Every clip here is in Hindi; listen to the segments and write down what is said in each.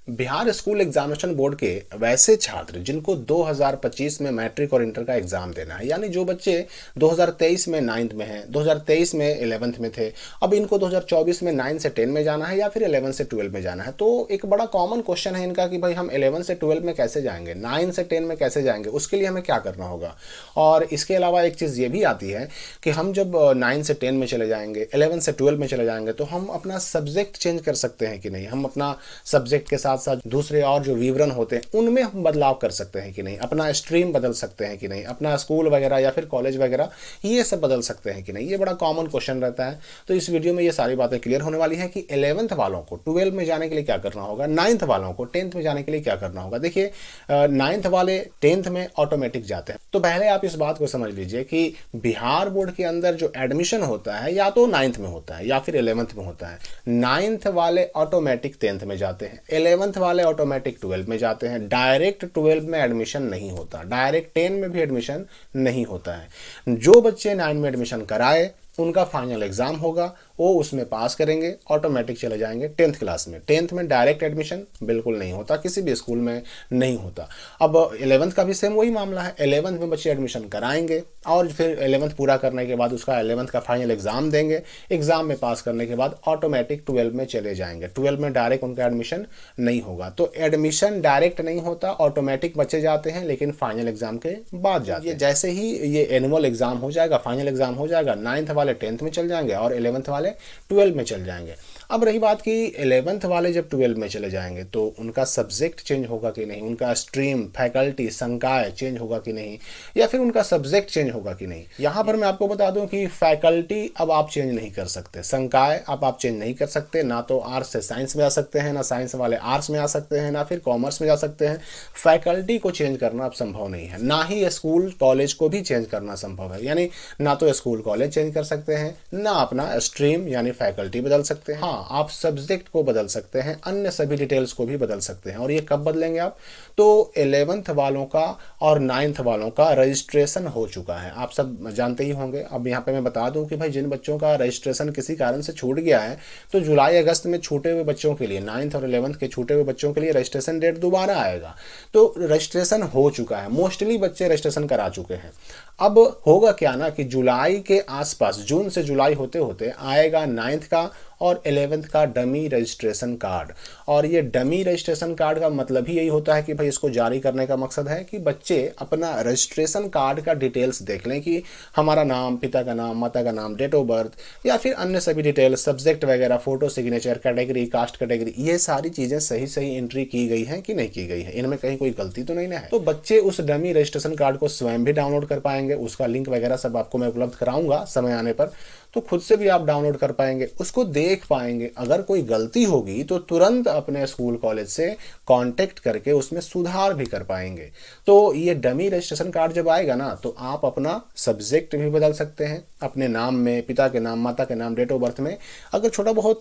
बिहार स्कूल एग्जामिनेशन बोर्ड के वैसे छात्र जिनको 2025 में मैट्रिक और इंटर का एग्जाम देना है, यानी जो बच्चे 2023 में 9th में हैं, 2023 में 11th में थे, अब इनको 2024 में 9 से 10 में जाना है या फिर 11 से 12 में जाना है। तो एक बड़ा कॉमन क्वेश्चन है इनका कि भाई हम 11 से 12 में कैसे जाएंगे, 9 से 10 में कैसे जाएंगे, उसके लिए हमें क्या करना होगा। और इसके अलावा एक चीज़ ये भी आती है कि हम जब 9 से 10 में चले जाएंगे, 11 से 12 में चले जाएंगे, तो हम अपना सब्जेक्ट चेंज कर सकते हैं कि नहीं, हम अपना सब्जेक्ट के साथ साथ दूसरे और जो विवरण होते हैं उनमें हम बदलाव कर सकते हैं कि नहीं, अपना स्ट्रीम बदल सकते हैं कि नहीं, अपना स्कूल वगैरह या फिर कॉलेज वगैरह ये सब बदल सकते हैं कि नहीं। ये बड़ा कॉमन क्वेश्चन रहता है। तो इस वीडियो में ये सारी बातें क्लियर होने वाली हैं कि 11th वालों को 12 में जाने के लिए क्या करना होगा, 9th वालों को 10th में जाने के लिए क्या करना होगा। देखिए 9th वाले 10th में ऑटोमेटिक जाते हैं। तो पहले आप इस बात को समझ लीजिए कि बिहार बोर्ड के अंदर जो एडमिशन होता है या तो 9th में होता है या फिर 11th में होता है। 9th वाले ऑटोमेटिक 10th में जाते हैं, 11th वाले ऑटोमेटिक 12 में जाते हैं। डायरेक्ट 12 में एडमिशन नहीं होता, डायरेक्ट 10 में भी एडमिशन नहीं होता है। जो बच्चे 9 में एडमिशन कराए उनका फाइनल एग्जाम होगा, वो उसमें पास करेंगे, ऑटोमेटिक चले जाएंगे 10th क्लास में। 10th में डायरेक्ट एडमिशन बिल्कुल नहीं होता, किसी भी स्कूल में नहीं होता। अब 11th का भी सेम वही मामला है। 11th में बच्चे एडमिशन कराएंगे और फिर 11th पूरा करने के बाद उसका 11th का फाइनल एग्जाम देंगे, एग्जाम में पास करने के बाद ऑटोमेटिक 12 में चले जाएंगे। 12 में डायरेक्ट उनका एडमिशन नहीं होगा। तो एडमिशन डायरेक्ट नहीं होता, ऑटोमेटिक बच्चे जाते हैं, लेकिन फाइनल एग्जाम के बाद जाते हैं। जैसे ही ये एनुअल एग्जाम हो जाएगा, फाइनल एग्जाम हो जाएगा, 9th वाले 10th में चल जाएंगे और 11th वाले 12 में चल जाएंगे। अब रही बात कि 11th वाले जब 12 में चले जाएंगे तो उनका सब्जेक्ट चेंज होगा कि नहीं, उनका स्ट्रीम, फैकल्टी, संकाय चेंज होगा कि नहीं, या फिर उनका सब्जेक्ट चेंज होगा कि नहीं। यहाँ पर मैं आपको बता दूं कि फैकल्टी अब आप चेंज नहीं कर सकते, संकाय अब आप चेंज नहीं कर सकते। ना तो आर्ट्स से साइंस में आ सकते हैं, ना साइंस वाले आर्ट्स में आ सकते हैं, ना फिर कॉमर्स में जा सकते हैं। फैकल्टी को चेंज करना अब संभव नहीं है, ना ही स्कूल कॉलेज को भी चेंज करना संभव है। यानी ना तो स्कूल कॉलेज चेंज कर सकते हैं, ना अपना स्ट्रीम यानी फैकल्टी बदल सकते हैं। हाँ, आप सब्जेक्ट को बदल सकते हैं, अन्य सभी डिटेल्स को भी बदल सकते हैं। और ये कब बदलेंगे आप, तो 11th वालों का और 9th वालों का रजिस्ट्रेशन हो चुका है, आप सब जानते ही होंगे। अब यहाँ पे मैं बता दूं कि भाई जिन बच्चों का रजिस्ट्रेशन किसी कारण से छूट गया है, तो जुलाई अगस्त में छूटे हुए बच्चों के लिए, 9th और 11th के छूटे हुए बच्चों के लिए रजिस्ट्रेशन डेट दोबारा आएगा। तो रजिस्ट्रेशन हो चुका है, मोस्टली बच्चे रजिस्ट्रेशन करा चुके हैं। अब होगा क्या ना कि जुलाई के आसपास, जून से जुलाई होते होते आएगा 9th का और 11th का डमी रजिस्ट्रेशन कार्ड। और ये डमी रजिस्ट्रेशन कार्ड का मतलब ही यही होता है कि भाई इसको जारी करने का मकसद है कि बच्चे अपना रजिस्ट्रेशन कार्ड का डिटेल्स देख लें कि हमारा नाम, पिता का नाम, माता का नाम, डेट ऑफ बर्थ या फिर अन्य सभी डिटेल्स, सब्जेक्ट वगैरह, photo signature, category, caste category, ये सारी चीज़ें सही सही एंट्री की गई हैं कि नहीं की गई है, इनमें कहीं कोई गलती तो नहीं ना है। तो बच्चे उस डमी रजिस्ट्रेशन कार्ड को स्वयं भी डाउनलोड कर पाएंगे, उसका लिंक वगैरह सब आपको मैं उपलब्ध कराऊंगा समय आने पर, तो खुद से भी आप डाउनलोड कर पाएंगे, उसको देख पाएंगे। अगर कोई गलती होगी तो तुरंत अपने स्कूल कॉलेज से कांटेक्ट करके उसमें सुधार भी कर पाएंगे। तो ये डमी रजिस्ट्रेशन कार्ड जब आएगा ना, तो आप अपना सब्जेक्ट भी बदल सकते हैं, अपने नाम में, पिता के नाम, माता के नाम, डेट ऑफ बर्थ में अगर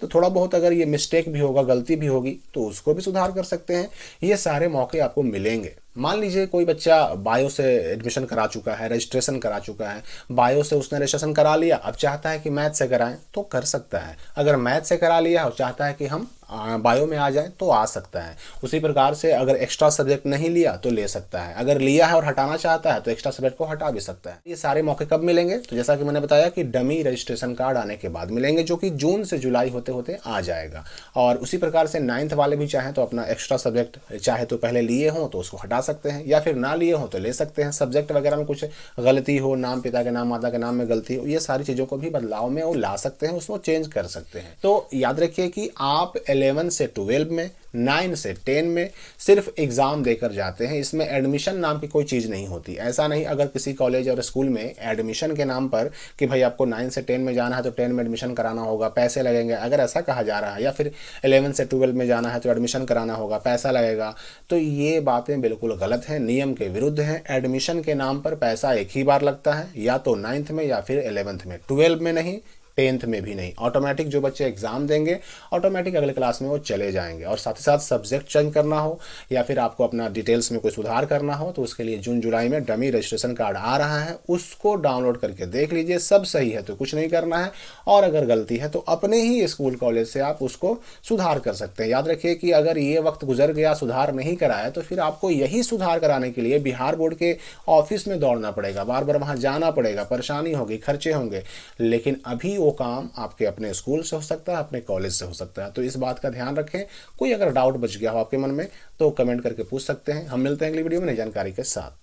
थोड़ा बहुत अगर ये मिस्टेक भी होगा, गलती भी होगी, तो उसको भी सुधार कर सकते हैं। ये सारे मौके आपको मिलेंगे। मान लीजिए कोई बच्चा बायो से एडमिशन करा चुका है, रजिस्ट्रेशन करा चुका है, बायो से उसने रजिस्ट्रेशन करा लिया, अब चाहता है कि मैथ से कराएं तो कर सकता है। अगर मैथ से करा लिया और चाहता है कि हम बायो में आ जाए तो आ सकता है। उसी प्रकार से अगर एक्स्ट्रा सब्जेक्ट नहीं लिया तो ले सकता है, अगर लिया है और हटाना चाहता है तो एक्स्ट्रा सब्जेक्ट को हटा भी सकता है। ये सारे मौके कब मिलेंगे, तो जैसा कि मैंने बताया कि डमी रजिस्ट्रेशन कार्ड आने के बाद मिलेंगे, जो कि जून से जुलाई होते होते आ जाएगा। और उसी प्रकार से 9th वाले भी चाहें तो अपना एक्स्ट्रा सब्जेक्ट चाहे तो पहले लिए हों तो उसको हटा सकते हैं, या फिर ना लिए हो तो ले सकते हैं। सब्जेक्ट वगैरह में कुछ गलती हो, नाम, पिता के नाम, माता के नाम में गलती हो, ये सारी चीज़ों को भी बदलाव में वो ला सकते हैं, उसको चेंज कर सकते हैं। तो याद रखिए कि आप 11 से 12 में, 9 से 10 में सिर्फ एग्जाम देकर जाते हैं, इसमें एडमिशन नाम की कोई चीज़ नहीं होती। ऐसा नहीं अगर किसी कॉलेज और स्कूल में एडमिशन के नाम पर कि भाई आपको 9 से 10 में जाना है तो 10 में एडमिशन कराना होगा, पैसे लगेंगे, अगर ऐसा कहा जा रहा है, या फिर 11 से 12 में जाना है तो एडमिशन कराना होगा, पैसा लगेगा, तो ये बातें बिल्कुल गलत हैं, नियम के विरुद्ध हैं। एडमिशन के नाम पर पैसा एक ही बार लगता है, या तो 9th में या फिर 11th में, 12 में नहीं, 10th में भी नहीं। ऑटोमेटिक जो बच्चे एग्जाम देंगे ऑटोमेटिक अगले क्लास में वो चले जाएंगे। और साथ ही साथ सब्जेक्ट चेंज करना हो या फिर आपको अपना डिटेल्स में कोई सुधार करना हो तो उसके लिए जून जुलाई में डमी रजिस्ट्रेशन कार्ड आ रहा है, उसको डाउनलोड करके देख लीजिए। सब सही है तो कुछ नहीं करना है, और अगर गलती है तो अपने ही स्कूल कॉलेज से आप उसको सुधार कर सकते हैं। याद रखिए कि अगर ये वक्त गुजर गया, सुधार नहीं कराया, तो फिर आपको यही सुधार कराने के लिए बिहार बोर्ड के ऑफिस में दौड़ना पड़ेगा, बार बार वहां जाना पड़ेगा, परेशानी होगी, खर्चे होंगे। लेकिन अभी वो काम आपके अपने स्कूल से हो सकता है, अपने कॉलेज से हो सकता है। तो इस बात का ध्यान रखें। कोई अगर डाउट बच गया हो आपके मन में तो कमेंट करके पूछ सकते हैं। हम मिलते हैं अगली वीडियो में नई जानकारी के साथ।